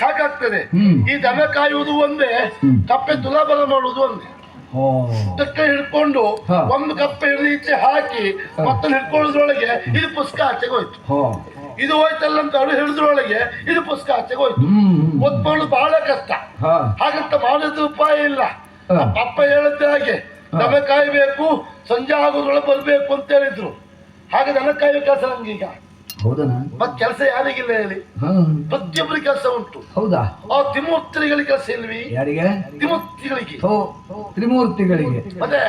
ಸಾಕಾಗ್ತದೆ. ಈ ದನ ಕಾಯುವುದು ಒಂದೇ, ಕಪ್ಪೆ ತುಲಾಬಲ ಮಾಡುವುದು ಒಂದೇ. ಇದಕ್ಕೆ ಹಿಡ್ಕೊಂಡು ಒಂದು ಕಪ್ಪೆ ಹಿಡಿದು ಹಾಕಿ ಮತ್ತೊಂದು ಹಿಡ್ಕೊಳ್ಳೋದ್ರೊಳಗೆ ಇದು ಪುಸ್ತಕ ಆಚೆಗೆ ಹೋಯ್ತು. ಇದು ಹೋಯ್ತಲ್ಲ ಅಂತ ಅವಳು ಹಿಡಿದ್ರೊಳಗೆ ಇದು ಪುಸ್ತಕ ಆಚೆಗೆ ಹೋಯ್ತು. ಒತ್ಕೊಳ್ಳೋದು ಬಹಳ ಕಷ್ಟ. ಹಾಗಂತ ಮಾಡೋದು ಉಪಾಯ ಇಲ್ಲ. ಅಪ್ಪ ಹೇಳಿದ್ದ ಹಾಗೆ ದನ ಕಾಯ್ಬೇಕು, ಸಂಜೆ ಆಗೋದ್ರೊಳಗೆ ಬರ್ಬೇಕು ಅಂತ ಹೇಳಿದ್ರು. ಹಾಗೆ ದನ ಕಾಯುವ ಕೆಲಸ ನಮ್ಗೀಗ. ಮತ್ ಕೆಲಸ ಯಾರಿಗಿಲ್ಲ ಹೇಳಿ? ಪ್ರತಿಯೊಬ್ಬರಿಗೆ ಕೆಲಸ ಉಂಟು. ಹೌದಾ? ಆ ತ್ರಿಮೂರ್ತಿಗಳಿಗೆ ಕೆಲಸ ಇಲ್ವಿ? ಯಾರಿಗೆ? ತ್ರಿಮೂರ್ತಿಗಳಿಗೆ. ತ್ರಿಮೂರ್ತಿಗಳಿಗೆ ಮತ್ತೆ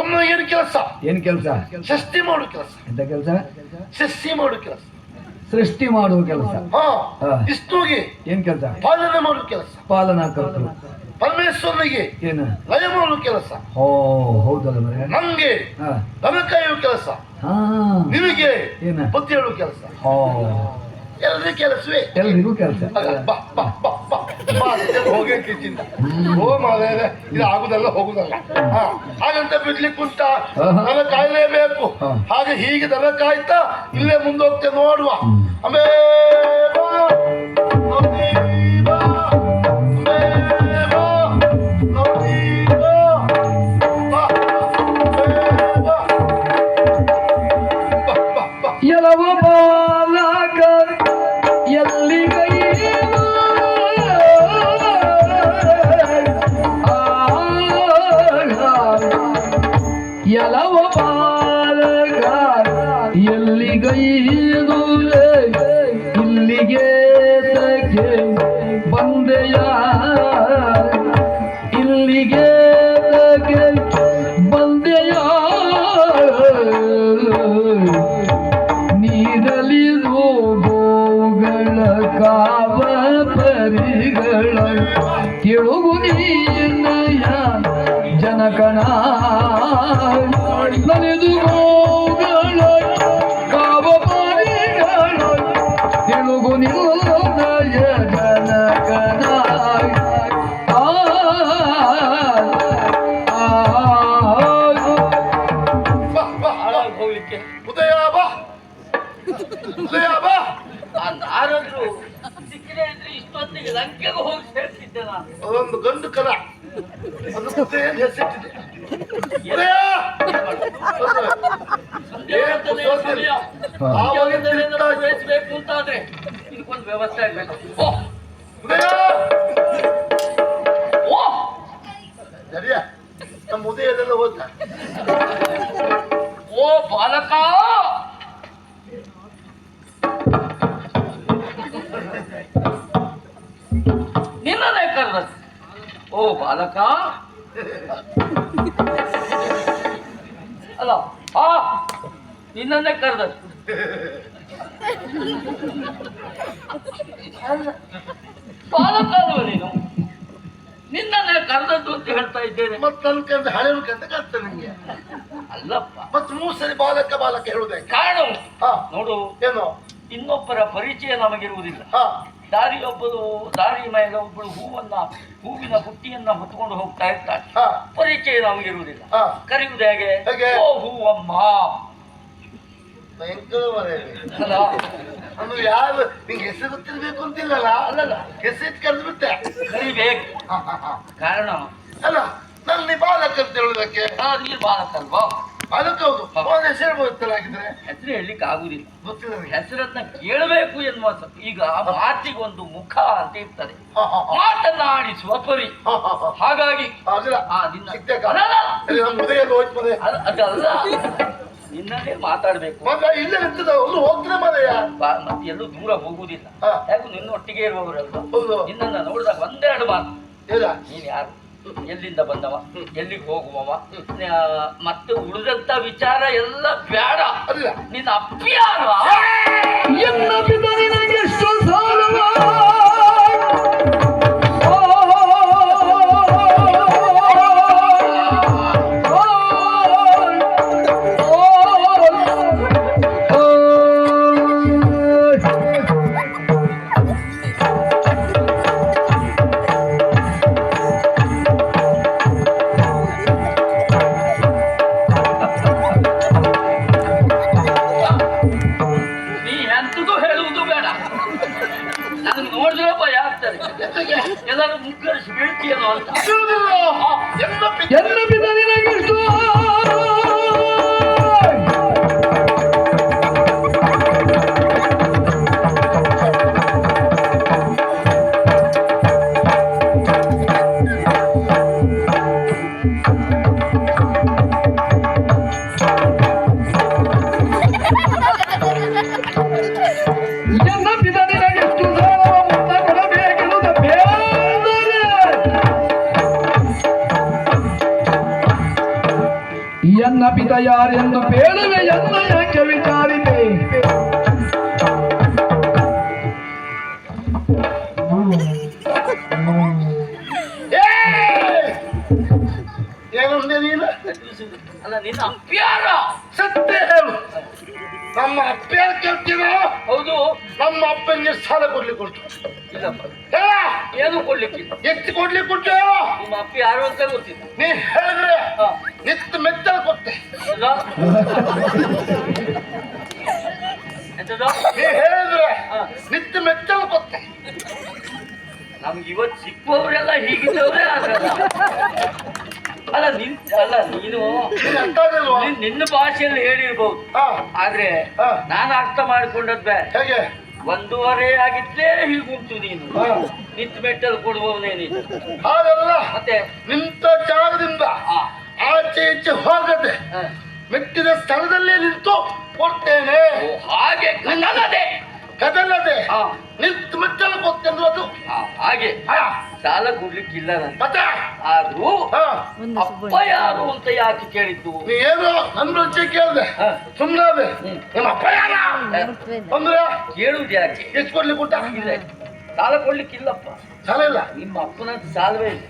ಒಮ್ಮೆ ಏನು ಕೆಲಸ? ಏನ್ ಕೆಲಸ? ಸೃಷ್ಟಿ ಮಾಡುವ ಕೆಲಸ. ಎಂತ ಕೆಲಸ? ಸೃಷ್ಟಿ ಮಾಡುವ ಕೆಲಸ. ಸೃಷ್ಟಿ ಮಾಡುವ ಕೆಲಸ. ವಿಷ್ಣುವಿಗೆ ಏನ್ ಕೆಲಸ? ಪಾಲನೆ ಮಾಡುವ ಕೆಲಸ. ಪಾಲನಾ ಕರ್ತೃ. ಪರಮೇಶ್ವರನಿಗೆ ಏನು? ಲಯ ಮಾಡುವ ಕೆಲಸ. ಹೌದಲ್ಲ? ನಂಗೆ ದನ ಕಾಯುವ ಕೆಲಸ. ನಿಮಗೆ ಬುದ್ಧಿ ಹೇಳುವ ಕೆಲಸ. ಎಲ್ರಿಗೂ ಕೆಲಸವೇ. ಎಲ್ರಿಗೂ ಕೆಲಸ. ಹೋಗಿಂದ ಓ ಮಾದ ಇದು ಆಗುದಲ್ಲ ಹೋಗುದಲ್ಲ. ಹಾಗಂತ ಬಿಡ್ಲಿಕ್ಕೆ ಉಂಟ? ದನ ಕಾಯಲೇಬೇಕು. ಹಾಗೆ ಹೀಗೆ ದನ ಕಾಯ್ತಾ ಇಲ್ಲೇ ಮುಂದೋಗ್ತೇ ನೋಡುವ. ಎಲವ ಬಾಲಕ ಎಲ್ಲಿಗೈದು ಇಲ್ಲಿಗೆ ತಗೆ ಬಂದೆಯ, ಇಲ್ಲಿಗೆ ತಗೆ ಬಂದೆಯ. ನೀರಲಿದು ಗೋಗಳ ಕಾವ ಪರಿಗಳ ಕೆಳುಗು ನೀನಯ ಜನಕಣ. ನಲಿದು ಗೋಗಳ ಕಾವ ಪರಿಗಳ ಕೆಳುಗು ನಿನ್ನಯ ಜನಕಣ. ಹೋಗ್ಲಿಕ್ಕೆ ಉದಯ ಬಾ, ಉದಯ ಬಾ. ಯಾರಾದ್ರೂ ಸಿಕ್ಕಿದೆ ಇದ್ರೆ ಇಷ್ಟೊತ್ತಿಗೆ ಲಂಕೆಗೆ ಹೋಗಿ ಸೇರ್ತಿದ್ದೆ ನಾನು. ಅದೊಂದು ಗಂಡು ಕರ, ಅದು ಏನು ಹೆಸರಿಟ್ಟಿದೆ. ಪ್ರವೇಶಿಸಬೇಕು ಅಂತಾದ್ರೆ ಇದಕ್ಕೊಂದು ವ್ಯವಸ್ಥೆ ಆಗ್ಬೇಕು. ಸರಿಯಾ? ನಮ್ಮ ಉದಯದೆಲ್ಲ ಹೋದ. ಓ ಬಾಲಕ, ನಿನ್ನನ್ನೇ ಕರೆದ. ಓ ಬಾಲಕ ಅಲ್ಲ, ನಿನ್ನನ್ನೇ ಕರೆದ. ಬಾಲಕ ಅಲ್ವ ನೀನು? ನಿನ್ನನ್ನೇ ಕರೆದದ್ದು ಅಂತ ಹೇಳ್ತಾ ಇದ್ದೇನೆ. ಮತ್ತೆ ನನ್ ಕಂದ ಹಳೆಯ ಕಂದ ಕರ್ತ ನಿಂಗೆ ಅಲ್ಲಪ್ಪ. ಮತ್ತೆ 3 ಸರಿ ಬಾಲಕ ಬಾಲಕ ಹೇಳುದೇ ಕಾರಣ ನೋಡು. ಏನು? ಇನ್ನೊಬ್ಬರ ಪರಿಚಯ ನಮಗಿರುವುದಿಲ್ಲ. ದಾರಿಯೊಬ್ಬಳು ದಾರಿ ಮೇಲೆ ಒಬ್ಬಳು ಹೂವಿನ ಬುಟ್ಟಿಯನ್ನ ಹೊತ್ಕೊಂಡು ಹೋಗ್ತಾ ಇರ್ತಾಳೆ. ಪರಿಚಯ ನಮಗಿರುವುದಿಲ್ಲ. ಕರೆಯುವುದು ಹೇಗೆ? ಓ ಹೂವಮ್ಮ. ಅಂದ್ರೆ ಯಾರು ನಿಂಗೆ ಹೆಸರು ಗೊತ್ತಿರ್ಬೇಕು ಅಂತಿಲ್ಲಲ್ಲ. ಅಲ್ಲಲ್ಲ, ಹೆಸರು ಕರೆದು ಬಿಟ್ಟೆ ಕರಿಬೇಕು. ಕಾರಣ ಅಲ್ಲ, ನನ್ ನೀ ಬಾಲಕ ಅಂತ ಹೇಳುದಕ್ಕೆ. ನೀರು ಬಾಲಕ ಅಲ್ವಾ? ಬಾಲಕ ಹೌದು. ಅವನ ಹೆಸರು ಗೊತ್ತಿಲ್ಲಾಗಿದ್ರೆ ಹೆಸರು ಹೇಳಲಿಕ್ಕೆ ಆಗುದಿಲ್ಲ. ಗೊತ್ತಿಲ್ಲ. ಹೆಸರನ್ನ ಕೇಳಬೇಕು ಎನ್ನುವ ಈಗ ಮಾತಿಗೊಂದು ಮುಖ ಅಂತ ಇರ್ತದೆ, ಮಾತನ್ನ ಆಡಿಸುವ ಪರಿ. ಹಾಗಾಗಿ ಅದಲ್ಲ, ನಿನ್ನನ್ನೇ ಮಾತಾಡ್ಬೇಕು. ಇಲ್ಲ ಹೋಗ್ತದೆ ಮನೆಯ ಮತ್ತೆ ಎಲ್ಲೂ ದೂರ ಹೋಗುವುದಿಲ್ಲ. ಯಾಕೆ ನಿನ್ನೊಟ್ಟಿಗೆ ಇರುವವರಲ್ಲ. ನಿನ್ನನ್ನ ನೋಡಿದಾಗ ಒಂದೆರಡು ಮಾತು. ನೀನ್ ಯಾರು, ಎಲ್ಲಿಂದ ಬಂದವ, ಎಲ್ಲಿಗೆ ಹೋಗುವವ, ಮತ್ತೆ ಉಳಿದಂತ ವಿಚಾರ ಎಲ್ಲ ಬೇಡ. ನಿನ್ನ ಅಪ್ಪಿಯಾರ ಹೇಳ್ತಾರೆ ಎಲ್ಲರೂ ಮುಗ್ಗರಿಸಿ ಬೀಳ್ತೀಯನೋ ಅಂತ. ಇರುವುದಿಲ್ಲ. ಎಲ್ಲ ಎನ್ನ ಪಿತ ನಿನಗಿಷ್ಟು ಎನ್ನ ಪಿತ ನಿನಗಿಷ್ಟು ಸಾಲವ ಮುಕ್ತ ಕೊಡಬೇಕೆನ್ನುವುದ ಬೇರೆ. ಎನ್ನ ಪಿತ ಯಾರೆಂದು ಬೇಡುವೆ ಎನ್ನ ಯಾಕೆ ವಿಚಾರಿತೆ. ಏನಂದೆ ನೀನು? ಅಲ್ಲ ನಿನ್ನ ಅಪ್ಪ್ಯಾರ ಸತ್ಯ ಹೇಳು. ನಮ್ಮ ಅಪ್ಪ್ಯಾರ ಕೇಳ್ತೀನೋ? ಹೌದು. ನಮ್ಮ ಅಪ್ಪನಿಗೆ ಸಾಲ ಕೊಡ್ಲಿಕ್ಕೆ ಉಂಟು. ಇಲ್ಲಪ್ಪ ಹೇಳ. ಏನು ಕೊಡ್ಲಿಕ್ಕಿಲ್ಲ. ಎತ್ತಿ ಕೊಡ್ಲಿಕ್ಕೆ ಉಂಟು. ನಿಮ್ಮ ಅಪ್ಪ ಯಾರು ಅಂತ ಗೊತ್ತಿಲ್ಲ. ನೀ ಹೇಳಿದ್ರೆ ಹಾ. ನಿತ್ತು ಮೆಚ್ಚಲು ಕೊಟ್ಟೆ. ಹೌದಾ? ಎಂತದು? ನೀ ಹೇಳಿದ್ರೆ ಹಾ. ನಿತ್ತು ಮೆಚ್ಚಲು ಕೊಟ್ಟೆ. ನಮ್ಗೆ ಇವತ್ತು ಸಿಕ್ಕುವವರೆಲ್ಲ ಹೀಗಿದ್ದವರೇ ಆದ್ರಲ್ಲ. ಅಲ್ಲ ನೀನು ನೀನು ಅರ್ಥ ಆಗಿಲ್ವಾ? ನಿನ್ನ ಭಾಷೆಯಲ್ಲಿ ಹೇಳಿರ್ಬೋದು. ಹಾ. ಆದ್ರೆ ಹಾ. ನಾನು ಅರ್ಥ ಮಾಡಿಕೊಂಡದ್ ಬೇರೆ. ಹೇಗೆ? 1.5 ಆಗಿದ್ದೇ ಹೀಗುಂಟು ನೀನು. ಹಾ. ನಿಂತು ಮೆಟ್ಟಲು ಕೊಡುವವನೇ ನೀನು. ಹಾಗಲ್ಲ. ಮತ್ತೆ ನಿಂತ ಜಾಗದಿಂದ ಹಾ. ಆಚೆ ಈಚೆ ಹೋಗದೆ ಹಾ. ಮೆಟ್ಟಿದ ಸ್ಥಳದಲ್ಲೇ ನಿಂತು ಕೊಡ್ತೇನೆ. ಓ, ಹಾಗೆ ನನ್ನದೇ. ಕದಲ್ಲದೆ ಹಾ. ನಿಂತು ಮೆಚ್ಚಲು ಕೊಡ್ತೇನೆ ಅದು. ಹಾಗೆ ಹಾ. ಸಾಲ ಕೊಡ್ಲಿಕ್ಕಿಲ್ಲ ನನಗೆ. ಮತ್ತೆ ಆದ್ರೂ ಹಾ. ಅಪ್ಪ ಯಾರು ಅಂತ ಯಾಕೆ ಕೇಳಿದ್ದು? ನೀ ಏನು ನನ್ನ ರುಚಿ ಕೇಳಿದೆ. ಹಾ. ಸುಮ್ಮನೆ ನಿಮ್ಮ ಅಪ್ಪ ಯಾರ ಅಂದ್ರೆ ಕೇಳುವುದು ಯಾಕೆ? ಎಷ್ಟು ಕೊಡ್ಲಿಕ್ಕೆ ಊಟ? ಇಲ್ಲ, ಸಾಲ ಕೊಡ್ಲಿಕ್ಕಿಲ್ಲಪ್ಪ. ಸಾಲ ಇಲ್ಲ. ನಿಮ್ಮ ಅಪ್ಪನ ಸಾಲವೇ ಇಲ್ಲ.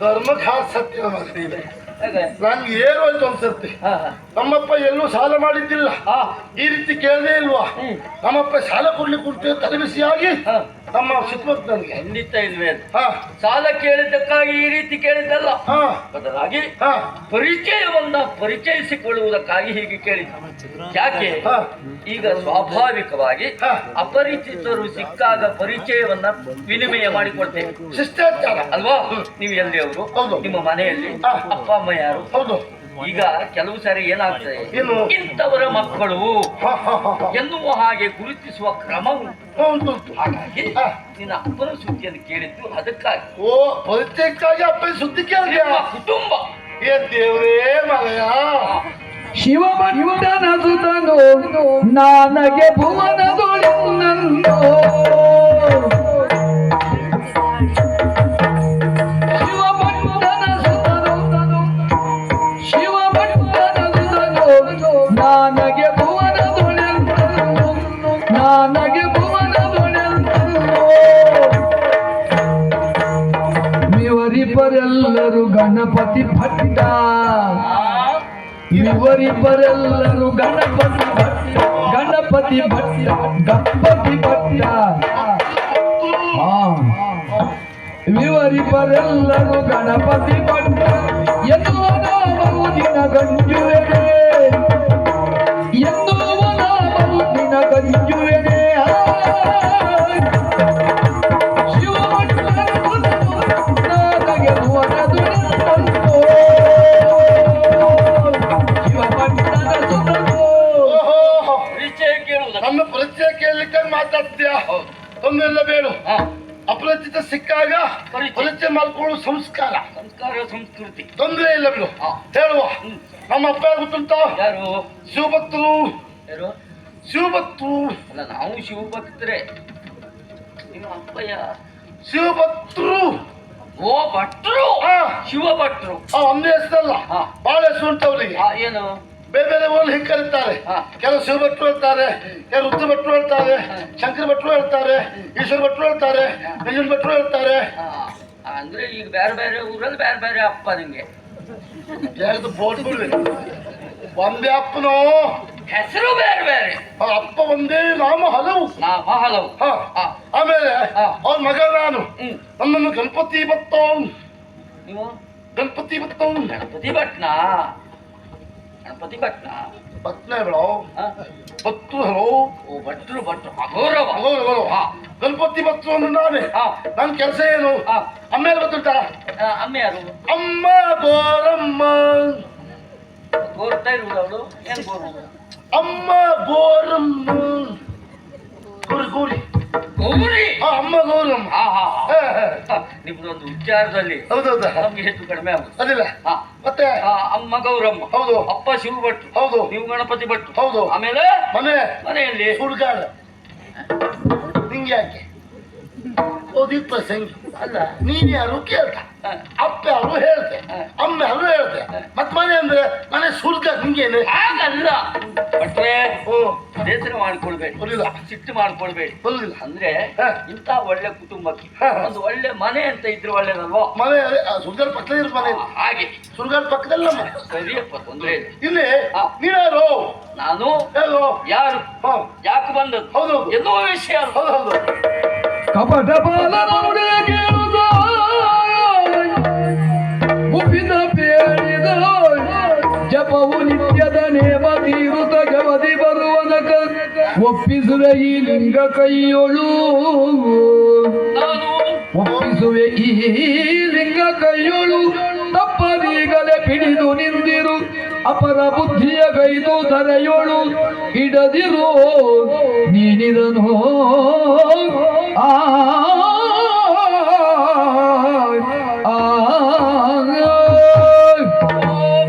ಧರ್ಮಕ್ಕೆ ಹಾಲು ಸತ್ಯ ಮಗ. ಹೇಗೆ? ನಂಗೆ ಏನು ಹೋಯ್ತು ಅನ್ಸರ್ತಿ. ಹಾ, ಹಾ. ನಮ್ಮಪ್ಪ ಎಲ್ಲೂ ಸಾಲ ಮಾಡಿದ್ದಿಲ್ಲ. ಹಾ. ಈ ರೀತಿ ಕೇಳದೇ ಇಲ್ವಾ? ಹ್ಮ್. ನಮ್ಮಪ್ಪ ಸಾಲ ಕೊಡ್ಲಿಕ್ಕೆ ಉಂಟು ತಲೆಬಿಸಿಯಾಗಿ ಹಾ. ನಮ್ಮ ಸಿಟ್ಬಂತು ನನಗೆ. ಖಂಡಿತ ಇಲ್ವೇ ಅದು. ಹಾ. ಸಾಲ ಕೇಳಿದ್ದಕ್ಕಾಗಿ ಈ ರೀತಿ ಕೇಳಿದ್ದಲ್ಲ. ಹಾ. ಬದಲಾಗಿ ಹಾ. ಪರಿಚಯವನ್ನ ಪರಿಚಯಿಸಿಕೊಳ್ಳುವುದಕ್ಕಾಗಿ ಹೀಗೆ ಕೇಳಿದ. ಯಾಕೆ? ಹಾ. ಈಗ ಸ್ವಾಭಾವಿಕವಾಗಿ ಹಾ. ಅಪರಿಚಿತರು ಸಿಕ್ಕಾಗ ಪರಿಚಯವನ್ನ ವಿನಿಮಯ ಮಾಡಿಕೊಳ್ತೇವೆ. ಶಿಷ್ಟಾಚಾರ ಅಲ್ವಾ? ನೀವು ಎಲ್ಲಿಯವರು? ಹೌದು. ನಿಮ್ಮ ಮನೆಯಲ್ಲಿ ಹಾ. ಅಪ್ಪ ಅಮ್ಮ ಯಾರು? ಹೌದು. ಈಗ ಕೆಲವು ಸಾರಿ ಏನಾಗ್ತದೆ, ಏನು? ಇಂಥವರ ಮಕ್ಕಳು ಹಾ, ಹಾ, ಹಾ, ಹಾ. ಎನ್ನುವ ಹಾಗೆ ಗುರುತಿಸುವ ಕ್ರಮ ಉಂಟು. ಉಂಟು, ಉಂಟು. ಹಾಗಾಗಿ ಹಾ. ನಿನ್ನ ಅಪ್ಪನ ಸುದ್ದಿಯನ್ನು ಕೇಳಿದ್ದು ಅದಕ್ಕಾಗಿ. ಓ, ಪರಿಚಯಕ್ಕಾಗಿ ಅಪ್ಪನ ಸುದ್ದಿ ಕೇಳಿದ್ಯಾ? ನಿಮ್ಮ ಕುಟುಂಬ ಏ ದೇವ್ರೇ ಮಲಯ. ಶಿವಮಂಡನ ಸುತನು ನನಗೆ ಭುವನದೊಳಿನ್ನಂದು. ಶಿವಮಂಡನ ಸುತನು ನನಗೆ ಭುವನದೊಳಿನ್ನಂದು. ನನಗೆ ಭುವನದೊಳಿನ್ನಂದು. ಇವರಿಬ್ಬರೆಲ್ಲರೂ ಗಣಪತಿ ಭಟ್ಟ. ಇವರಿಬ್ಬರೆಲ್ಲರೂ ಗಣಪತಿ ಭಟ್ಟ. ಗಣಪತಿ ಭಟ್ಟ. ಗಣಪತಿ ಭಟ್ಟ. ಇವರಿಬ್ಬರೆಲ್ಲರೂ ಗಣಪತಿ ಭಟ್ಟ ಎನ್ನುವ ನಾಮವು ನಿನ ಗಂಜುವೆನೆ. ಎನ್ನುವ ನಾಮವು ನಿನ ಗಂಜುವೆನೆ. ಪರಿಚಯ ಕೇಳುವುದ ನಮ್ಮ ಪರಿಚಯ ಕೇಳಲಿಕ್ಕೆ ಮಾತಾಡ್ತೀಯಾ? ತೊಂದರೆಲ್ಲ ಬೇಡ. ಅಪರಿಚಿತ ಸಿಕ್ಕಾಗ ಪರಿಚಯ ಮಾಡ್ಕೊಳ್ಳೋ ಸಂಸ್ಕಾರ, ಸಂಸ್ಕಾರ, ಸಂಸ್ಕೃತಿ. ತೊಂದರೆ ಇಲ್ಲ ಬಿಡು. ಹೇಳುವ ನಮ್ಮ ಅಪ್ಪ ಯಾರು ಗೊತ್ತುಂಟ? ಯಾರು? ಶಿವಭಕ್ತರು. ಯಾರು? ಶಿವಭಕ್ತರು. ಅಲ್ಲ, ನಾವು ಶಿವಭಕ್ತರೇ. ನಿಮ್ಮ ಅಪ್ಪ ಯಾರು? ಶಿವಭಕ್ತರು. ಓ, ಭಟ್ರು. ಶಿವ ಭಟ್ರು. ಒಂದೇ ಹೆಸರಲ್ಲ, ಬಹಳ ಹೆಸರು ಉಂಟು ಅವರಿಗೆ. ಏನು? ಬೇರೆ ಬೇರೆ ಊರಲ್ಲಿ ಹಿಂಗೆ ಕರೀತಾರೆ. ಕೆಲವು ಶಿವ ಭಟ್ರು ಹೇಳ್ತಾರೆ, ಕೆಲವು ರುದ್ರ ಭಟ್ರು ಹೇಳ್ತಾರೆ, ಶಂಕರ ಭಟ್ರು ಹೇಳ್ತಾರೆ, ಈಶ್ವರ ಭಟ್ರು ಹೇಳ್ತಾರೆ, ನಂಜನ ಭಟ್ರು ಹೇಳ್ತಾರೆ. ಅಂದ್ರೆ ಈಗ ಬೇರೆ ಬೇರೆ ಊರಲ್ಲಿ ಬೇರೆ ಬೇರೆ ಅಪ್ಪ ನಿಂಗೆ. ಬೋಟ್ ಒಂದೇ ಅಪ್ಪನೋ, ಹೆಸರು ಬೇರೆ ಬೇರೆ, ಅಪ್ಪ ಒಂದೇ, ನಾಮ ಹಲವು. ನಾಮ ಹಲವು. ಆಮೇಲೆ ಅವ್ರ ಮಗ ನಾನು. ನನ್ನನ್ನು ಗಣಪತಿ ಭಟ್ಟವ್. ನೀವು ಗಣಪತಿ ಭಟ್ಟವ್. ಗಣಪತಿ ಭಟ್ನಾ? ಗಣಪತಿ ಭಟ್ನಾ? ಪತ್ನಿಗಳು ಭಟ್ರು ಓ ಭಟ್ರು ಅಘೋರವ ಅಗೌರವರು ಗಣಪತಿ ಭಟ್ರು ನಾನೇ ನನ್ನ ಕೆಲಸ ಏನು ಆಮೇಲೆ ಗೊತ್ತುಂಟಾ ಅಮ್ಮ ಯಾರು ಅಮ್ಮ ಗೋರಮ್ಮ ಗೋರ್ತಾ ಇರುವುದು ಅವಳು ಏನ್ ಗೋರು ಅಮ್ಮ ಗೋರಮ್ಮ ಗೌರಿ ಗೌರಿ ಗೌರಿ ಅಮ್ಮ ಗೌರಮ್ಮ ನಿಮ್ದೊಂದು ವಿಚಾರದಲ್ಲಿ ಹೌದೌದಾ ನಮ್ಗೆ ಹೆಚ್ಚು ಕಡಿಮೆ ಆಗುತ್ತೆ ಅದಿಲ್ಲ ಮತ್ತೆ ಅಮ್ಮ ಗೌರಮ್ಮ ಹೌದು ಅಪ್ಪ ಶಿವ ಭಟ್ರು ಹೌದು ನೀವು ಗಣಪತಿ ಭಟ್ರು ಹೌದು ಆಮೇಲೆ ಮನೆಯಲ್ಲಿ ಸುಡ್ಗಾಡ ನಿಂಗೆ ಯಾಕೆ ಓದಿಪ್ಪ ಸಂಗಿ ಅಲ್ಲ ನೀನ್ ಯಾರು ಕೇಳ್ತ ಅಪ್ಪ ಯಾರು ಹೇಳ್ತೆ ಅಮ್ಮ ಯಾರು ಹೇಳ್ತೆ ಮತ್ ಮನೆ ಅಂದ್ರೆ ಮನೆ ಸುಡ್ಗ ನಿಂಗೇನು ಹಾಗಲ್ಲ ಭಟ್ರೆ ಬೇಸರ ಮಾಡ್ಕೊಳ್ಬೇಡಿ ಬರಲಿಲ್ಲ ಸಿಟ್ಟು ಮಾಡ್ಕೊಳ್ಬೇಡಿ ಬರಲಿಲ್ಲ ಅಂದ್ರೆ ಇಂಥ ಒಳ್ಳೆ ಕುಟುಂಬಕ್ಕೆ ಒಂದು ಒಳ್ಳೆ ಮನೆ ಅಂತ ಇದ್ರೆ ಒಳ್ಳೇದಲ್ವಾ ಮನೆ ಸುಡ್ಗಾಡ ಪಕ್ಕದಲ್ಲಿ ಇರೋ ಮನೆ ಹಾಗೆ ಸುಡ್ಗಾಡ ಪಕ್ಕದಲ್ಲ ಸರಿಯಪ್ಪ ತೊಂದ್ರೆ ಇಲ್ಲ ಇಲ್ಲಿ ನೀವ್ಯಾರು ನಾನು ಹೇಳು ಯಾರು ಯಾಕೆ ಬಂದದ್ದು ಹೌದೌದು ಎನ್ನುವ ವಿಷಯ ಹೌದು ಹೌದು ಕಪಟ ಬಾಲನೊಡೆ ಕೇಳುದ ಮುಪ್ಪಿದ ಬೇಡಿದ ಜಪವು ನಿತ್ಯದ ನೇಮ ತೀರುತ ಗವದಿ ಬರುವನಕ ಒಪ್ಪಿಸುವೆ ಈ ಲಿಂಗ ಕೈಯೊಳು ನಾನು ಒಪ್ಪಿಸುವೆ ಈ ಲಿಂಗ ಕೈಯೊಳು ತಪ್ಪದೀಗಲೇ ಪಿಡಿದು ನಿಂದಿರು ಅಪರ ಬುದ್ಧಿಯ ಗೈದು ಧರೆಯೋಳು ಇಡದಿರು ನೀನಿದನು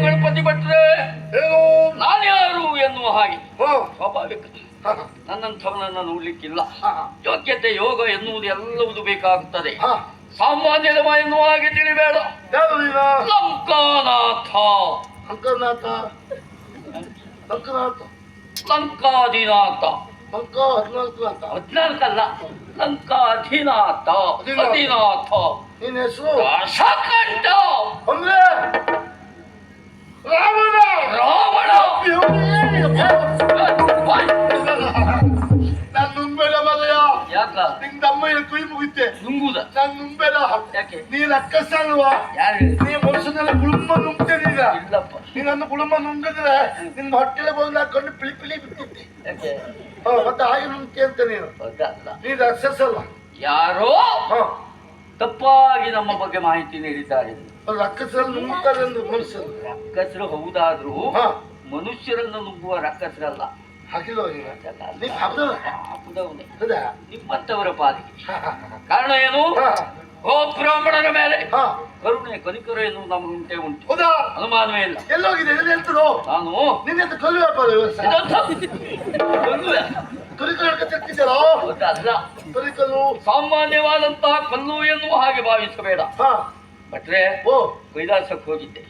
ಗಣಪತಿ ಭಟ್ರೆ ನಾನ್ಯಾರು ಎನ್ನುವ ಹಾಗೆ ಸ್ವಾಭಾವಿಕ ನನ್ನಂಥವನನ್ನ ನೋಡ್ಲಿಕ್ಕಿಲ್ಲ ಯೋಗ್ಯತೆ ಯೋಗ ಎನ್ನುವುದು ಎಲ್ಲವುದು ಬೇಕಾಗುತ್ತದೆ ಸಾಮಾನ್ಯದ ಎನ್ನುವ ಹಾಗೆ ತಿಳಿಬೇಡ ಯಾರು ನೀನು ಲಂಕಾನಾಥ ಅಂಕನಾಥ ಅಂಕನಾಥ ಲಂಕಾಧಿನಾಥ ಅಂಕ 14 ಅಂತ 14 ಅಲ್ಲ ಲಂಕಾಧಿನಾಥ ಅಧಿನಾಥ ನಿನ್ನ ಹೆಸರು ದಶಕಂಠ ಅಂದ್ರೆ ರಾವಣ ರಾವಣ ನಾನು ನುಂಬೇಡ ಮಲಯ ಯಾಕ ನಿಂಗೆ ದಮ್ಮಯ್ಯ ಕುಯ್ ಮುಗಿತೆ ನುಂಗುದ ನಾನು ನುಂಬೇಡ ಯಾಕೆ ನೀನ್ ಅಕ್ಕಸಲ್ವಾ ಯಾರು ನೀ ಮನುಷ್ಯನೆಲ್ಲ ಗುಳುಂಬ ನುಂಗ್ತೇನೀಗ ಇಲ್ಲಪ್ಪ ನೀನನ್ನು ಗುಳುಂಬ ನುಂಗಿದ್ರೆ ನಿನ್ನ ಹೊಟ್ಟೆಲೆ ಬಂದು ಹಾಕೊಂಡು ಪಿಳಿ ಪಿಳಿ ಬಿಟ್ಟಿದ್ದೆ ಯಾಕೆ ಮತ್ತೆ ಹಾಗೆ ನುಂಗ್ತೆ ಅಂತ ನೀನು ಅದಲ್ಲ ನೀನು ರಾಕ್ಷಸ ಅಲ್ಲ ಯಾರೋ ತಪ್ಪಾಗಿ ನಮ್ಮ ಬಗ್ಗೆ ಮಾಹಿತಿ ನೀಡಿದ್ದಾರೆ ರಕ್ಕಸರಲ್ಲಿ ನುಂಗ್ತಾರೆ ಅಂದ್ರೆ ಮನುಷ್ಯರು ರಕ್ಕಸರು ಹೌದಾದ್ರೂ ಹಾ ಮನುಷ್ಯರನ್ನು ನುಗ್ಗುವ ರಕ್ಕಸರಲ್ಲ ಹಾಕಿಲ್ಲ ನೀನು ಹಬ್ಬದಲ್ಲ ಹೌದೌದೇ ಹೌದಾ ನಿಮ್ಮಂತವರ ಪಾಲಿಗೆ ಕಾರಣ ಏನು ಓ ಬ್ರಾಹ್ಮಣರ ಮೇಲೆ ಕರುಣೆ ಕನಿಕರ ಎನ್ನುವುದು ನಮಗುಂಟೆ ಉಂಟು ಹೌದಾ ಅನುಮಾನವೇ ಇಲ್ಲ ಎಲ್ಲೋಗಿದೆ ಎಲ್ಲಿ ಹೇಳ್ತದೋ ನಾನು ನಿನ್ನೆಂತ ಕಲ್ಲು ವ್ಯಾಪಾರ ವ್ಯವಸ್ಥೆ ಕರಿಕಲ್ಲು ಹೇಳ್ಕೊತಿರ್ತಿದ್ದಾರೋ ಅಲ್ಲ ಕರಿಕಲ್ಲು ಸಾಮಾನ್ಯವಾದಂತಹ ಕಲ್ಲು ಎನ್ನುವ ಹಾಗೆ ಭಾವಿಸಬೇಡ ಭಟ್ರೆ ಓ ಕೈಲಾಸಕ್ಕೆ ಹೋಗಿದ್ದೆ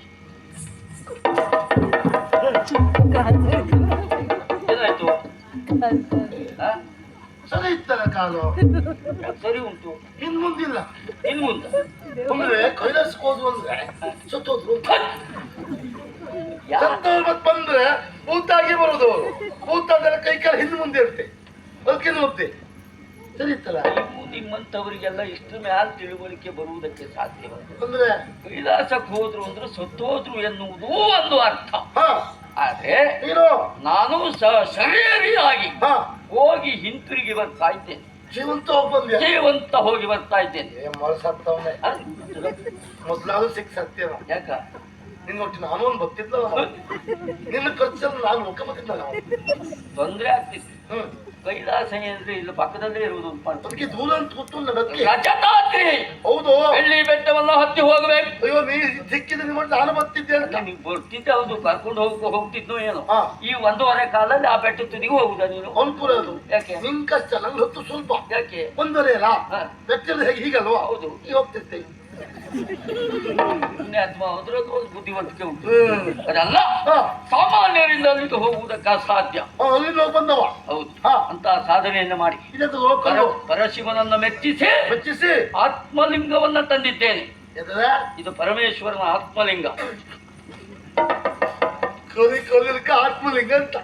ಏನಾಯ್ತು ಸರಿ ಇತ್ತಲ್ಲ ಕಾಲು ಸರಿ ಉಂಟು ಇನ್ ಮುಂದಿಲ್ಲ ಇನ್ ಮುಂದೆ ಅಂದ್ರೆ ಕೈಲಾಸಕ್ಕೆ ಹೋದ್ರು ಅಂದ್ರೆ ಸತ್ತೋದ್ರು ಯಾರು ಸತ್ತವ್ರು ಮತ್ತೆ ಬಂದ್ರೆ ಭೂತಾಗಿ ಬರೋದು ಅವರು ಭೂತಾದ್ರೆ ಕೈ ಕಾಲು ಹಿಂದೆ ಮುಂದೆ ಇರುತ್ತೆ ಅದಕ್ಕೆ ನೋಡ್ತೆ ಸರಿ ಇತ್ತಲ್ಲ ನಿಮ್ಮಂತವರಿಗೆಲ್ಲ ಇಷ್ಟು ಮ್ಯಾಲ ತಿಳುವಳಿಕೆ ಬರುವುದಕ್ಕೆ ಸಾಧ್ಯವಿಲ್ಲ ಅಂದ್ರೆ ಕೈಲಾಸಕ್ಕೆ ಹೋದ್ರು ಅಂದ್ರೆ ಸತ್ತೋದ್ರು ಎನ್ನುವುದು ಒಂದು ಅರ್ಥ ಆದ್ರೆ ನೀನು ನಾನು ಶರೀರಿಯಾಗಿ ಹಾ ಹೋಗಿ ಹಿಂತಿರುಗಿ ಬರ್ತಾ ಇದ್ದೇನೆ ಜೀವಂತ ಹೋಗಿ ಬಂದ್ಯಾ ಜೀವಂತ ಹೋಗಿ ಬರ್ತಾ ಇದ್ದೇನೆ ಸತ್ತವನೇ ಮೊದ್ಲಾದ್ರೂ ಸಿಕ್ ಸತ್ಯನ ಯಾಕ ನಿನ್ನ ಒಟ್ಟು ನಾನು ಒಂದು ಬರ್ತಿದ್ದ ನಿನ್ನ ಖರ್ಚಲ್ಲಿ ನಾನು ಮುಖ ಬರ್ತಿದ್ದ ತೊಂದ್ರೆ ಆಗ್ತಿತ್ತು ಕೈಲಾಸ ಅಂದ್ರೆ ಇಲ್ಲಿ ಪಕ್ಕದಲ್ಲೇ ಇರುವುದು ಅದಕ್ಕೆ ದೂರ ಅಂತ ಗೊತ್ತು ಅದಕ್ಕೆ ರಜತಾತ್ರಿ ಹೌದು ಬೆಳ್ಳಿ ಬೆಟ್ಟವನ್ನ ಹತ್ತಿ ಹೋಗ್ಬೇಕು ಅಯ್ಯೋ ನೀ ಸಿಕ್ಕಿದ್ರೆ ನಿಮ್ಮ ನಾನು ಬರ್ತಿದ್ದೆ ಅಂತ ನೀನು ಬರ್ತಿದ್ದೆ ಹೌದು ಕರ್ಕೊಂಡು ಹೋಗ್ತಿದ್ನೋ ಏನೋ ಹಾ. ಈ 1.5 ಕಾಲಲ್ಲಿ ಆ ಬೆಟ್ಟ ತುದಿಗೆ ಹೋಗುದಾ ನೀನು ಅನುಕೂಲ ಅದು ಯಾಕೆ ನಿನ್ ಕಷ್ಟ ನಂಗೆ ಹೊತ್ತು ಸ್ವಲ್ಪ ಯಾಕೆ ಒಂದರೇ ಅಲ್ಲ ಹಾ. ವ್ಯಕ್ತಿಯಲ್ಲಿ ಹೇಗೆ ಹೀಗಲ್ವಾ ಹೌದು. ಈಗ ಹೋಗ್ತಿರ್ತೆ ಪುಣ್ಯಾತ್ಮ ಅದ್ರದ್ದು ಒಂದು ಬುದ್ಧಿವಂತಿಕೆ ಉಂಟು ಅದಲ್ಲ ಸಾಮಾನ್ಯರಿಂದ ಅಲ್ಲಿಗೆ ಹೋಗುವುದಕ್ಕೆ ಅಸಾಧ್ಯ ಅಲ್ಲಿಂದ ಹೋಗಿ ಬಂದವ ಹೌದು ಹಾ. ಅಂತ ಸಾಧನೆಯನ್ನು ಮಾಡಿ ಇದಕ್ಕೆ ಹೋಗ್ಕೊಂಡು ಪರಶಿವನನ್ನ ಮೆಚ್ಚಿಸಿ ಬೆಚ್ಚಿಸಿ ಆತ್ಮಲಿಂಗವನ್ನ ತಂದಿದ್ದೇನೆ ಎದ್ರೆ ಇದು ಪರಮೇಶ್ವರನ ಆತ್ಮಲಿಂಗ ಕಲಿ ಕಲಿಯಲಿಕ್ಕೆ ಆತ್ಮಲಿಂಗ ಅಂತ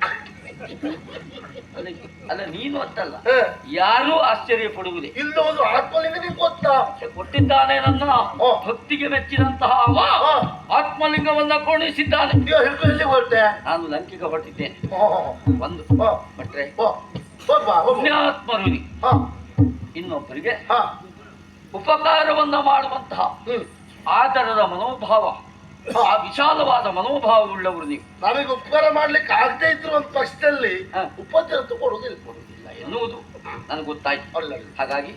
ಅಲ್ಲ ನೀನು ಅಂತಲ್ಲ ಹೇ. ಯಾರೂ ಆಶ್ಚರ್ಯ ಪಡುವುದೇ ಇಲ್ಲ ಒಂದು ಆತ್ಮಲಿಂಗ ನಿಂಗೆ ಗೊತ್ತಾ ಕೊಟ್ಟಿದ್ದಾನೆ ನನ್ನ ಓ. ಭಕ್ತಿಗೆ ಮೆಚ್ಚಿದಂತಹ ಅವ ಹಾ. ಆತ್ಮಲಿಂಗವನ್ನ ಕರುಣಿಸಿದ್ದಾನೆ. ಈಗ ಹಿಡ್ಕೊಂಡು ಎಲ್ಲಿ ಹೊರಟೆ? ನಾನು ಲಂಕಿಗೆ ಹೊರಟಿದ್ದೇನೆ. ಒಂದು ಓ. ಭಟ್ರೆ ಓ. ಹೋಗ್ಬಾ, ಹೋಗು. ಪುಣ್ಯಾತ್ಮರು ಹಾ. ಇನ್ನೊಬ್ಬರಿಗೆ ಹಾ. ಉಪಕಾರವನ್ನ ಮಾಡುವಂತಹ ಆದರದ ಮನೋಭಾವ, ಆ ವಿಶಾಲವಾದ ಮನೋಭಾವವುಳ್ಳವರು ನೀವು. ನನಗೆ ಉಪಕಾರ ಮಾಡ್ಲಿಕ್ಕೆ ಆಗದೆ ಇದ್ರು ಒಂದು ಪಕ್ಷದಲ್ಲಿ ಉಪದ್ರ ಕೊಡುವುದಿಲ್ಲ ಎನ್ನುವುದು ನನಗೆ ಗೊತ್ತಾಯ್ತು. ಹಾಗಾಗಿ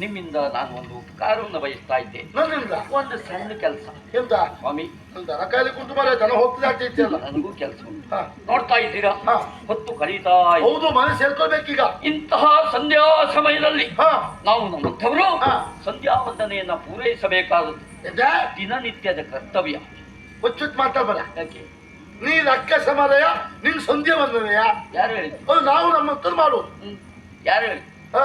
ನಿಮ್ಮಿಂದ ನಾನು ಒಂದು ಉಪಕಾರವನ್ನು ಬಯಸ್ತಾ ಇದ್ದೆ. ನನ್ನಿಂದ ಒಂದು ಸಣ್ಣ ಕೆಲಸ. ಎಂತ ಸ್ವಾಮಿ, ದನ ಕಾಲಿ ಕುಂಟು ಮಾರ ದನ ಹೋಗ್ತದೆ ಆಗ್ತೈತಿ ಅಲ್ಲ. ನನಗೂ ಕೆಲಸ ನೋಡ್ತಾ ಇದ್ದೀರಾ, ಹೊತ್ತು ಕಳೀತಾ ಹೌದು, ಮನೆ ಸೇರ್ಕೊಳ್ಬೇಕೀಗ. ಇಂತಹ ಸಂಧ್ಯಾ ಸಮಯದಲ್ಲಿ ಹಾ. ನಾವು ನಮ್ಮಂಥವರು ಸಂಧ್ಯಾ ವಂದನೆಯನ್ನ ಪೂರೈಸಬೇಕಾದದ್ದು ದಿನನಿತ್ಯದ ಕರ್ತವ್ಯ. ಹುಚ್ಚುತ್ ಮಾತಾಡ್ಬೇಡ. ಯಾಕೆ? ನೀ ರಕ್ಕ ಸಮರಯ, ನಿನ್ ಸಂಧ್ಯಾ ವಂದನೆಯ ಯಾರು ಹೇಳಿದ್ರು? ಅದು ನಾವು ನಮ್ಮಂತದ್ದು ಮಾಡುವುದು. ಯಾರು ಹೇಳಿ? ಹಾ.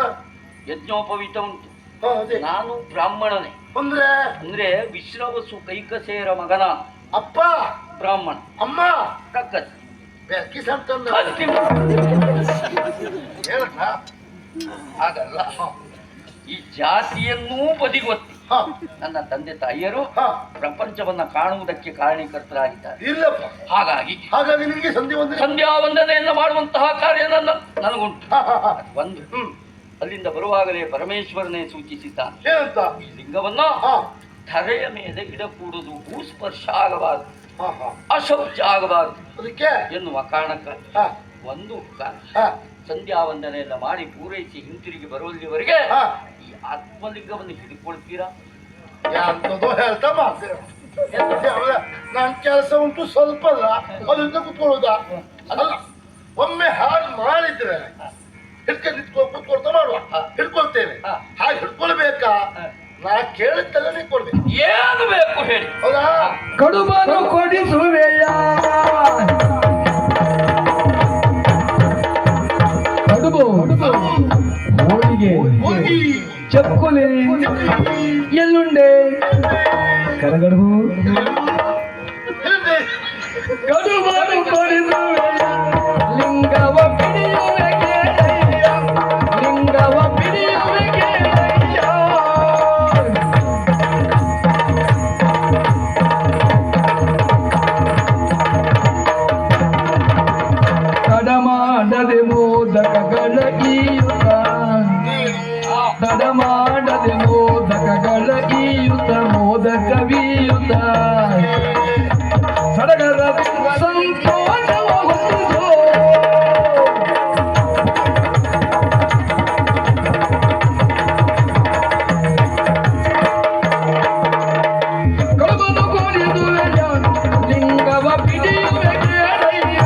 ಯಜ್ಞೋಪವೀತ ಉಂಟು. ಅದೇ. ನಾನು ಬ್ರಾಹ್ಮಣನೇ. ಅಂದ್ರೆ ಅಂದ್ರೆ ವಿಶ್ರವಸು ಕೈಕಸೇರ ಮಗನ ಅಪ್ಪ ಬ್ರಾಹ್ಮಣ, ಅಮ್ಮ ಕಕ್ಕಸ್ ಬೆಕ್ಕಿ ಸಂತಂದ ಹೇಳಕ್ಕ. ಹಾಗಲ್ಲ, ಈ ಜಾತಿಯನ್ನೂ ಬದಿಗೊತ್ತಿ ನನ್ನ ತಂದೆ ತಾಯಿಯರು ಪ್ರಪಂಚವನ್ನ ಕಾಣುವುದಕ್ಕೆ ಕಾರಣೀಕರ್ತರಾಗಿದ್ದಾರೆ. ಇಲ್ಲಪ್ಪ, ಹಾಗಾಗಿ ನಿಮಗೆ ಸಂಧ್ಯಾ ವಂದನೆಯನ್ನ ಮಾಡುವಂತಹ ಕಾರ್ಯ ನನಗುಂಟು. ಒಂದು ಅಲ್ಲಿಂದ ಬರುವಾಗಲೇ ಪರಮೇಶ್ವರನೇ ಸೂಚಿಸಿದ್ದಾನೆ, ಈ ಲಿಂಗವನ್ನ ಧರೆಯ ಮೇಲೆ ಇಡಕೂಡುದು, ಭೂಸ್ಪರ್ಶ ಆಗಬಾರದು, ಅಶೌಚ ಆಗಬಾರದು ಅದಕ್ಕೆ ಎನ್ನುವ ಕಾರಣಕ್ಕಾಗಿ ಒಂದು ಸಂಧ್ಯಾ ವಂದನೆಯನ್ನ ಮಾಡಿ ಪೂರೈಸಿ ಹಿಂತಿರುಗಿ ಬರುವಲ್ಲಿವರೆಗೆ ಈ ಆತ್ಮಲಿಂಗವನ್ನು ಹಿಡಿಕೊಳ್ತೀರಾ? ಹೇಳ್ತಾ ನನ್ ಕೆಲಸ ಉಂಟು, ಸ್ವಲ್ಪ ಅಲ್ಲ, ಅದರಿಂದ ಕುತ್ಕೊಳ್ಳುದ ಅಲ್ಲ. ಒಮ್ಮೆ ಹಾಗೆ ಮಾಡಿದ್ರೆ ಕುತ್ಕೊಳ್ತಾ ಮಾಡುವ, ಹಿಡ್ಕೊಳ್ತೇನೆ. ಹಾಗೆ ಹಿಡ್ಕೊಳ್ಬೇಕಾ? ನಾ ಕೇಳುತ್ತಲ್ಲ ನೀ ಕೊಡ್ಬೇಕು. ಏನು ಬೇಕು ಹೇಳಿ. ಹೌದಾ? ಕಡುಬನು ಕೊಡಿಸುವೆಯ, ಕಡುಬು, ಹೋಳಿಗೆ, ಚಕ್ಕುಲಿ, ಎಳ್ಳುಂಡೆ, ಕರಗಡುಬು, ಕಡುಬನು ಕೊಡಿಸುವೆಯ, ಲಿಂಗವ ಪಿಡಿಯುವೆ ಕೇಳಯ್ಯ, ಲಿಂಗವ ಪಿಡಿಯುವೆ ಕೇಳಯ್ಯ. ತಡಮಾಡದೆ ಮೋದಕಗಳ ಈಯುತ, ತಡಮಾಡದೆ ಮೋದಕಗಳ ಈಯುತ, ಮೋದಕವೀಯುತ ಸಡಗರ ಸಂತೋಷವ ಹೊಂದಿಸೋ. ಕಡುಬನು ಕೊಡಿಸುವೆಯ, ಲಿಂಗವ ಪಿಡಿಯುವೆ ಕೇಳಯ್ಯ.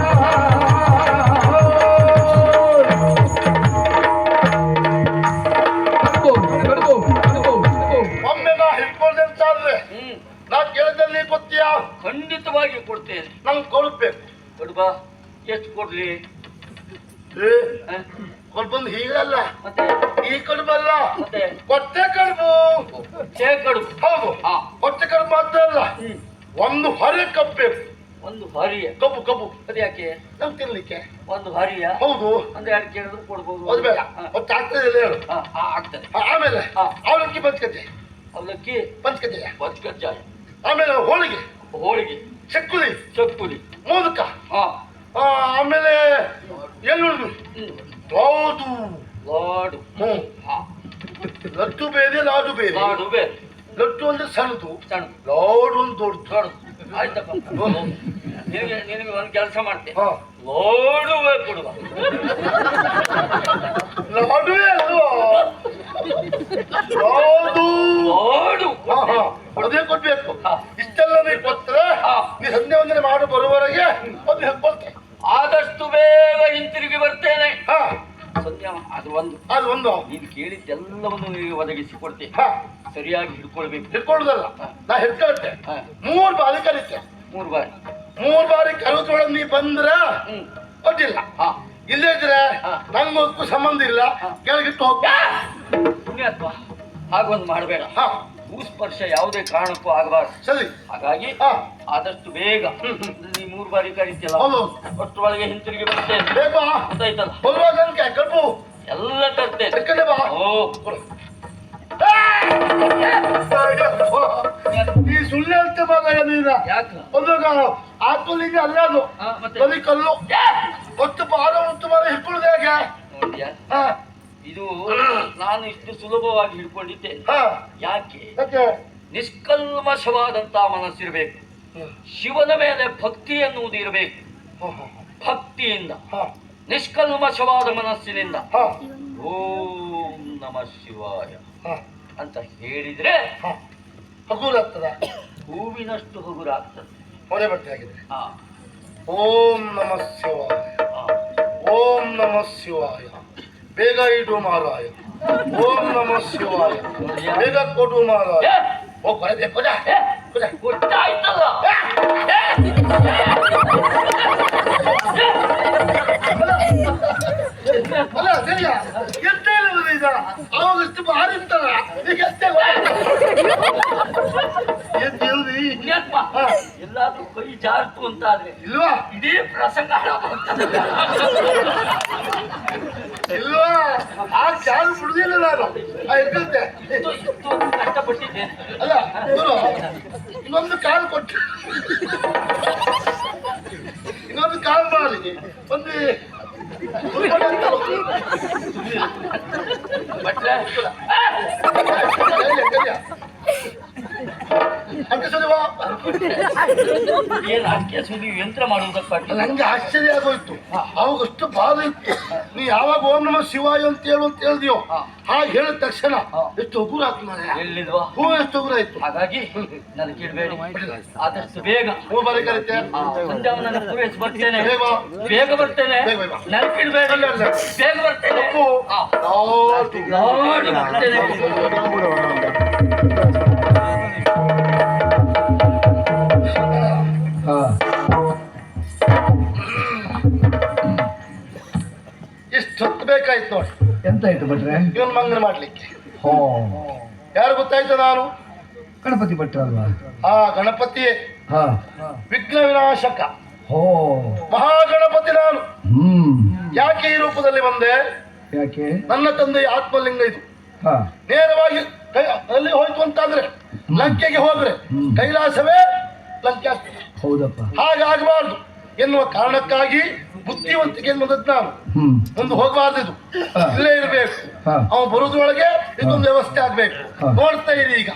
ಒಮ್ಮೆ ನಾ ಹಿಡ್ಕೊಂಡೆ ಅಂತಾದ್ರೆ ನಾ ಕೇಳಿದಲ್ಲಿ ಗೊತ್ತೀಯ? ಖಂಡಿತವಾಗಿ ಕೊಡ್ತೇನೆ. ನಂಗೆ ಕೊಡ್ಬೇಕು. ಕಡುಬ ಎಷ್ಟು ಕೊಡ್ಲಿ? ಕೊಡ್ಬಂದು ಹೀಗಲ್ಲ, ಮತ್ತೆ ಈ ಕಡುಬಲ್ಲ, ಮತ್ತೆ ಕೊಟ್ಟೆ ಕಡುಬು. ಕಡುಬು. ಹೌದು, ಕೊಟ್ಟೆ ಕಡುಬು ಮಾತ್ರ ಅಲ್ಲ, ಒಂದು ಹೊರೆ ಕಪ್ಪಬೇಕು. ಒಂದು ಹರಿಯ ಕಬ್ಬು ಕಬ್ಬು ಅದು ಯಾಕೆ? ನಮ್ ತಿನ್ಲಿಕ್ಕೆ. ಒಂದು ಹರಿಯ? ಹೌದು. ಅಂದ್ರೆ ಎರಡು ಕೇಳಿದ್ರು ಕೊಡ್ಬೋದು. ಅದು ಬೇಡ, ಒಟ್ಟು ಆಗ್ತದೆ ಹೇಳು. ಆಗ್ತದೆ. ಆಮೇಲೆ ಅವಲಕ್ಕಿ ಪಂಚಕಜ್ಜಾಯ. ಅವಲಕ್ಕಿ ಪಂಚಕಜ್ಜಾಯ. ಕಜ್ಜಾಯ. ಆಮೇಲೆ ಹೋಳಿಗೆ, ಹೋಳಿಗೆ, ಚಕ್ಕುಲಿ, ಚಕ್ಕುಲಿ, ಮೋದಕ, ಆಮೇಲೆ ಎಳ್ಳುಳ್ಳು, ಲಾಡು, ಲಾಡು, ಲಡ್ಡು ಬೇರೆ, ಲಾಡು ಬೇರೆ. ಲಾಡು ಬೇರೆ. ಲಡ್ಡು ಅಂದ್ರೆ ಸಣ್ಣದು, ಸಣ್ಣ. ಲಾಡು ಒಂದು ದೊಡ್ಡದು. ಆಯ್ತಪ್ಪ, ನಿನಗೆ ಒಂದು ಕೆಲಸ ಮಾಡ್ತೇನೆ, ಲೋಡುವೆ ಕೊಡುವ. ಲಾಡುವೇ ಅಲ್ವಾ? ಲಾಡು ಲೋಡು ಅದೇ ಕೊಡ್ಬೇಕು. ಇಷ್ಟೆಲ್ಲ ನೀವು ಕೊಟ್ಟರೆ ನೀ ಸಂಧ್ಯಾ ವಂದನೆ ಮಾಡು ಬರುವವರೆಗೆ ಒಂದು ಹೇಳ್ಕೊಳ್ತೆ. ಆದಷ್ಟು ಬೇಗ ಹಿಂತಿರುಗಿ ಬರ್ತೇನೆ. ಸಂಧ್ಯಾ ಅದು ಒಂದು ನೀನು ಕೇಳಿದ್ದೆಲ್ಲವನ್ನು ನಿನಗೆ ಒದಗಿಸಿ ಕೊಡ್ತೇನೆ. ಸರಿಯಾಗಿ ಹಿಡ್ಕೊಳ್ಬೇಕು. ಹಿಡ್ಕೊಳ್ಳುದಲ್ಲ, ನಾ ಹಿಡ್ಕೊಳ್ತೆ. 3 ಬಾರಿ ಕಲಿತೆ. 3 ಬಾರಿ. 3 ಬಾರಿ ಕಲಿತೊಳಗೆ ನೀ ಬಂದ್ರ ಅಡ್ಡಿಲ್ಲ. ಇಲ್ಲೇ ಇದ್ರೆ ನಂಗೊಬ್ಬಕ್ಕೂ ಸಂಬಂಧ ಇಲ್ಲ, ಕೆಳಗಿಟ್ಟು ಹೋಗ. ಪುಣ್ಯಾತ್ಮ, ಹಾಗೊಂದು ಮಾಡಬೇಡ. ಭೂಸ್ಪರ್ಶ ಯಾವುದೇ ಕಾರಣಕ್ಕೂ ಆಗಬಾರ್ದು. ಸರಿ. ಹಾಗಾಗಿ ಆದಷ್ಟು ಬೇಗ ನೀ 3 ಬಾರಿ ಕರೀತಿಯಲ್ಲ, ಅಷ್ಟರೊಳಗೆ ಹಿಂತಿರುಗಿ ಬರ್ತೇನೆ. ಗೊತ್ತಾಯ್ತಲ್ಲ? ಕಲ್ಪು ಎಲ್ಲ ತರ್ತೇನೆ. ಬಾ. ಓ ಸುಳ್ಳು ಹೇಳ್ತೆ ಮಾರಾಯ ನೀನ. ಯಾಕ ಒಂದು ಆತ್ಮಲಿಂಗ ಅಲ್ಲ ಅದು, ಮತ್ತೆ ಬಲಿ ಕಲ್ಲು. ಹೊತ್ತು ಭಾರ ಉಂಟು ಮಾರ ಹಿಡ್ಕೊಳ್ಳೋದು ಹೇಗೆ? ನೋಡಿದ್ಯಾ ಹಾ ಇದು ನಾನು ಇಷ್ಟು ಸುಲಭವಾಗಿ ಹಿಡ್ಕೊಂಡಿದ್ದೇನೆ. ಹಾ ಯಾಕೆ ಯಾಕೆ? ನಿಷ್ಕಲ್ಮಶವಾದಂತ ಮನಸ್ಸಿರಬೇಕು. ಶಿವನ ಮೇಲೆ ಭಕ್ತಿ ಎನ್ನುವುದು ಇರಬೇಕು. ಭಕ್ತಿಯಿಂದ ನಿಷ್ಕಲ್ಮಶವಾದ ಮನಸ್ಸಿನಿಂದ ಓಂ ನಮಃ ಶಿವಾಯ ಅಂತ ಹೇಳಿದ್ರೆ ಹಗುರಾಗ್ತದ, ಹೂವಿನಷ್ಟು ಹಗುರ ಆಗ್ತದೆ. ಹೊರೆ ಬಟ್ಟೆ ಆಗಿದ್ರೆ ಓಂ ನಮಃ ಶಿವಾಯ, ಓಂ ನಮಃ ಶಿವಾಯ, ಬೇಗ ಇಡು ಮಾರಾಯ, ಓಂ ನಮಃ ಶಿವಾಯ, ಬೇಗ ಕೊಡು ಮಾರಾಯ. ಓ ಕೊಡ ಕೊಡ ಗೊತ್ತಾಯ್ತಲ್ಲ. ಅಲ್ಲ ಸರಿಯಾ? ಎಂತ ಹೇಳುವುದು ಈಗ? ಅವಾಗಷ್ಟು ಭಾರಿ ಇರ್ತಲ್ಲ, ಈಗ ಅಷ್ಟೇ ಎಲ್ಲಾದ್ರೂ ಕೈ ಜಾರ್ತು ಅಂತಾದ್ರೆ ಇಲ್ವಾ? ಇಡೀ ಪ್ರಸಂಗ ಇಲ್ವಾ? ಆ ಚಾಲು ಬಿಡುದಿಲ್ಲ ನಾನು, ಇರ್ತಂತೆ. ಕಷ್ಟಪಟ್ಟಿದ್ದೇನೆ. ಅಲ್ಲ ಗುರು, ಇನ್ನೊಂದು ಕಾಲು ಕೊಟ್ಟು ಇನ್ನೊಂದು ಕಾಲು ಮಾಡಿ ಒಂದು ಭಟ್ರೆ ಏನ್ ಅಕ್ಕೆ ಸುದ್ದಿ ಯಂತ್ರ ಮಾಡುವುದಕ್ಕಾಗಿ ನಂಗೆ ಆಶ್ಚರ್ಯ ಆಗೋಯ್ತು. ಅವಾಗಷ್ಟು ಬಾಧ ಇತ್ತು. ನೀ ಯಾವಾಗ ಓಂ ನಮಃ ಶಿವಾಯ ಅಂತ ಹೇಳ್ದಿಯೋ ಹಾಗೆ ಹೇಳಿದ ತಕ್ಷಣ ಎಷ್ಟು ಉಗುರ ಆಯ್ತು ಮಾರೆ. ಎಲ್ಲಿಲ್ವಾ ಹೂ ಎಷ್ಟು ಉಗುರ ಆಯ್ತು. ಹಾಗಾಗಿ ನನಗೆ ಕೇಳಬೇಡಿ, ಆದಷ್ಟು ಬೇಗ ಹೂ ಬರೀ ಕರೀತೆ ಸಂಜಾವನ ಪೂರೈಸಿ ಬರ್ತೇನೆ. ಬೇಗ ಬೇಗ ಬರ್ತೇನೆ, ನನಗೆ ಕೇಳಬೇಡಿ, ಬೇಗ ಬರ್ತೇನೆ. ನೋಡಿ ಬರ್ತೇನೆ. ಎಷ್ಟು ಹೊತ್ತು ಬೇಕಾಯ್ತು ನೋಡಿ. ಎಂತ ಆಯ್ತು ಭಟ್ರೆ? ಇವನ್ ಮಂಗನ ಮಾಡ್ಲಿಕ್ಕೆ. ಹೋ, ಯಾರು ಗೊತ್ತಾಯ್ತು? ನಾನು ಗಣಪತಿ ಭಟ್ರ ಅಲ್ವಾ? ಆ ಗಣಪತಿಯೇ, ಹಾ, ವಿಘ್ನ ವಿನಾಶಕ ಹೋ, ಮಹಾಗಣಪತಿ ನಾನು. ಯಾಕೆ ಈ ರೂಪದಲ್ಲಿ ಬಂದೆ? ಯಾಕೆ? ನನ್ನ ತಂದೆ ಆತ್ಮಲಿಂಗ ಇದು. ಹಾ, ನೇರವಾಗಿ ಅಲ್ಲಿ ಹೋಯ್ತು ಅಂತಾದ್ರೆ ಲಂಕೆಗೆ ಹೋದ್ರೆ ಕೈಲಾಸವೇ ಲಂಕೆ ಆಗ್ತದೆ. ಹೌದಪ್ಪ. ಹಾಗಾಗಬಾರ್ದು ಎನ್ನುವ ಕಾರಣಕ್ಕಾಗಿ ಬುದ್ಧಿವಂತಿಕೆ ಬಂದದ್ದು ನಾನು. ಒಂದು ಹೋಗಬಾರ್ದು, ಇದು ಇಲ್ಲೇ ಇರಬೇಕು. ಅವ ಬರುವುದರೊಳಗೆ ಇದೊಂದು ವ್ಯವಸ್ಥೆ ಆಗ್ಬೇಕು. ನೋಡ್ತಾ ಇರಿ ಈಗ.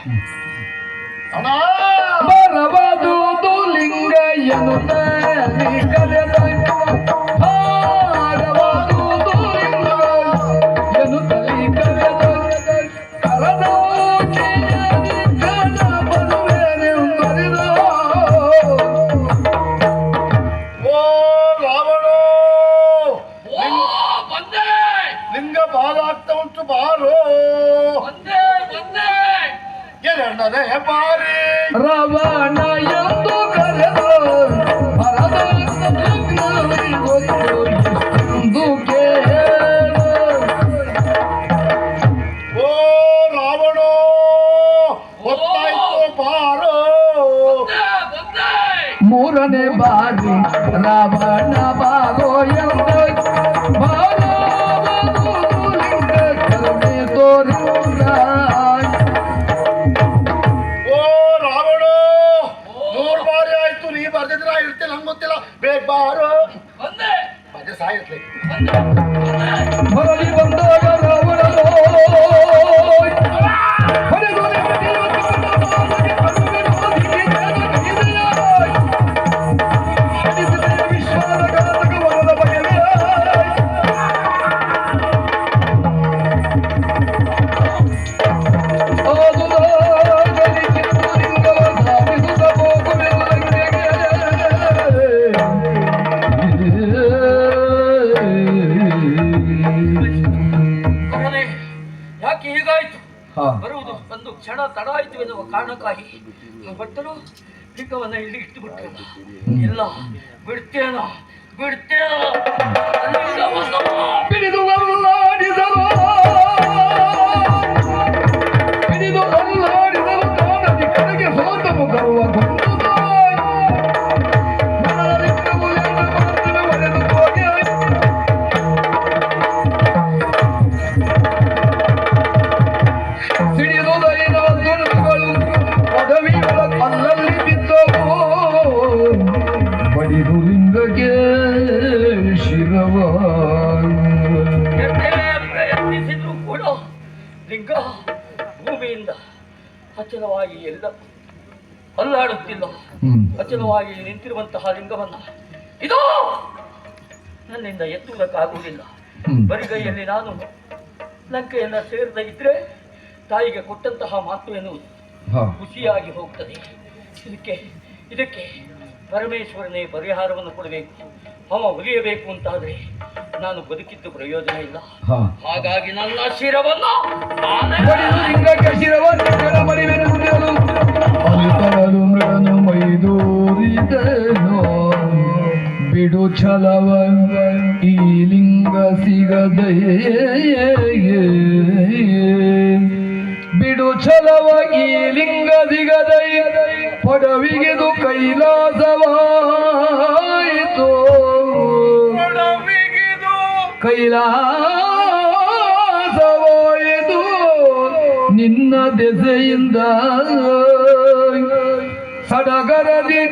ಬರಬಾದುದು ಲಿಂಗಯ್ಯನು ಲಿಂಗ ಬಾಲ ಆಗ್ತಾ ಉಂಟು. ಬಾರೋ ಎರಡನೇ ಬಾರಿ ರವಣ ಎಂದು ಕರೆದು ಓ ರಾವಣ ಗೊತ್ತಾಯ್ತು ಬಾರೋ. ಮೂರನೇ ಬಾರಿ ರಾವಣ ಬಾರೋ ಎಂದು ಬೇಗ ಬಾರೋ. ಮತ್ತೆ ಸಾಯತ್ಲೆ ಹೊರಲಿ ಬಂದಾಗ ರಾವಣನೋ ವಿಶ್ವದ ಘಾತಕ ವರದ ಬಗೆಯ ಯಾಕೆ ಹೀಗಾಯ್ತು? ಬರುವುದು ಒಂದು ಕ್ಷಣ ತಡ ಆಯ್ತು ಎನ್ನುವ ಕಾರಣಕ್ಕಾಗಿ ಭಟ್ಟರು ಲಿಂಗವನ್ನ ಇಲ್ಲಿ ಇಟ್ಟು ಬಿಟ್ಟರು. ಇಲ್ಲ, ಬಿಡ್ತೇನ ಬಿಡಿದು ಅಲ್ಲಾಡಿದರು ಕಾಣದಿ ಕಡೆಗೆ ಸೋತ ಮುಗರುವ ಸಿಡಿದು ದೈನ ದುರ್ಗಳು ಪದವಿಗಳ ಅಲ್ಲಲ್ಲ ಅಚಲವಾಗಿ ಎಲ್ಲ ಅಲ್ಲಾಡುತ್ತಿಲ್ಲ. ಅಚಲವಾಗಿ ನಿಂತಿರುವಂತಹ ಲಿಂಗವನ್ನ ಇದು ನನ್ನಿಂದ ಎತ್ತುವುದಕ್ಕಾಗುವುದಿಲ್ಲ. ಬರಿಗೈಯಲ್ಲಿ ನಾನು ಲಂಕೆಯನ್ನ ಸೇರದ ಇದ್ರೆ ತಾಯಿಗೆ ಕೊಟ್ಟಂತಹ ಮಾತು ಎನ್ನುವುದು ಖುಷಿಯಾಗಿ ಹೋಗ್ತದೆ. ಇದಕ್ಕೆ ಪರಮೇಶ್ವರನೇ ಪರಿಹಾರವನ್ನು ಕೊಡಬೇಕು. ಅವ ಒಲಿಯಬೇಕು ಅಂತಾದ್ರೆ ನಾನು ಬದುಕಿದ್ದು ಪ್ರಯೋಜನ ಇಲ್ಲ. ಹಾಗಾಗಿ ನನ್ನ ಶಿರವನ್ನು ಬಿಡು ಛಲವ ಈ ಲಿಂಗ ಸಿಗದೇ, ಬಿಡು ಛಲವ ಈ ಲಿಂಗ ಸಿಗದೈ, ಪಡವಿಗೆದು ಕೈಲಾಸವಾಯಿತು, ಕೈಲಾಸವಾಯಿತು ನಿನ್ನ ದೆಸೆಯಿಂದ. ಸಡಗರದಿ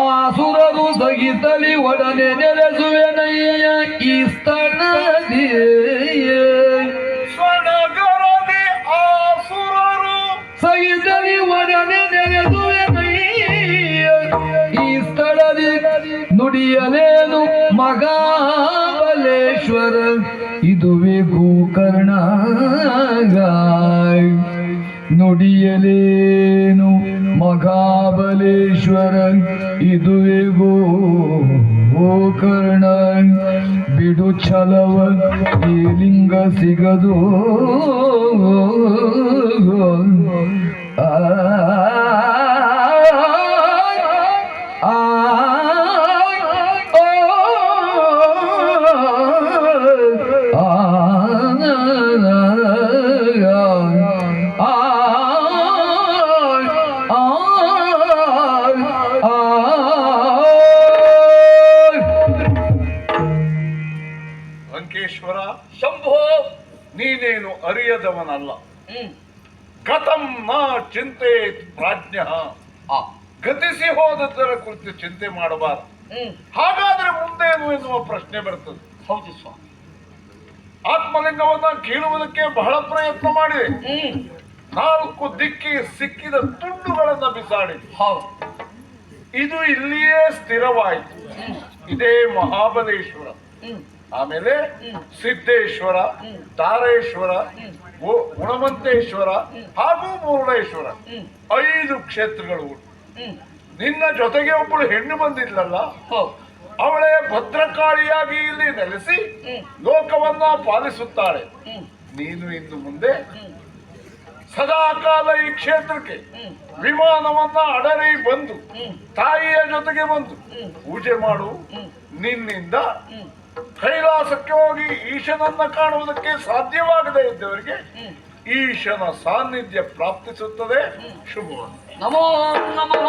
ಆಸುರರು ಸಹಿತಲಿ ಒಡನೆ ನೆಲೆಸುವೆನಯ್ಯ ಈ ಸ್ಥಳದಿ. ಸಡಗರದಿ ಆಸುರರು ಸಹಿತಲಿ ಒಡನೆ ನೆಲೆಸುವೆನಯ್ಯ ಈ ಸ್ಥಳದಿ. ನುಡಿಯಲೇನು ಮಹಾಬಲೇಶ್ವರ ಇದುವೇ ಗೋಕರ್ಣ, ನುಡಿಯಲೇನು ಮಹಾಬಲೇಶ್ವರ ಇದುವೇ ಗೋಕರ್ಣ. ಬಿಡು ಛಲವ ಈ ಲಿಂಗ ಸಿಗದು, ಆ ಲಂಕೇಶ್ವರ, ಶಂಭೋ, ನೀನೇನು ಅರಿಯದವನಲ್ಲ. ಗತಂ ನ ಚಿಂತೆ ಪ್ರಾಜ್ಞ, ಗತಿಸಿ ಹೋದದ್ದರ ಕುರಿತು ಚಿಂತೆ ಮಾಡಬಾರದು. ಹಾಗಾದ್ರೆ ಮುಂದೇನು ಎನ್ನುವ ಪ್ರಶ್ನೆ ಬರ್ತದೆ. ಹೌದು ಸ್ವಾಮಿ. ಆತ್ಮಲಿಂಗವನ್ನ ಕೀಳುವುದಕ್ಕೆ ಬಹಳ ಪ್ರಯತ್ನ ಮಾಡಿದೆ. 4 ದಿಕ್ಕಿಗೆ ಸಿಕ್ಕಿದ ತುಂಡುಗಳನ್ನ ಬಿಸಾಡಿದೆ. ಇದು ಇಲ್ಲಿಯೇ ಸ್ಥಿರವಾಯಿತು. ಇದೇ ಮಹಾಬಲೇಶ್ವರ, ಆಮೇಲೆ ಸಿದ್ದೇಶ್ವರ, ತಾರೇಶ್ವರ, ಗುಣವಂತೇಶ್ವರ ಹಾಗೂ ಮುರುಡೇಶ್ವರ 5 ಕ್ಷೇತ್ರಗಳು ಉಂಟು. ನಿನ್ನ ಜೊತೆಗೆ ಒಬ್ಬಳು ಹೆಣ್ಣು ಬಂದಿದ್ಲಲ್ಲ, ಅವಳೇ ಭದ್ರಕಾಳಿಯಾಗಿ ಇಲ್ಲಿ ನೆಲೆಸಿ ಲೋಕವನ್ನ ಪಾಲಿಸುತ್ತಾಳೆ. ನೀನು ಇನ್ನು ಮುಂದೆ ಸದಾಕಾಲ ಈ ಕ್ಷೇತ್ರಕ್ಕೆ ವಿಮಾನವನ್ನ ಅಡರಿ ಬಂದು ತಾಯಿಯ ಜೊತೆಗೆ ಬಂದು ಪೂಜೆ ಮಾಡು. ನಿನ್ನಿಂದ ಕೈಲಾಸಕ್ಕೆ ಹೋಗಿ ಈಶನನ್ನ ಕಾಣುವುದಕ್ಕೆ ಸಾಧ್ಯವಾಗದೇ ಇದ್ದವರಿಗೆ ಈಶನ ಸಾನ್ನಿಧ್ಯ ಪ್ರಾಪ್ತಿಸುತ್ತದೆ. ಶುಭ. ನಮೋ ನಮಃ.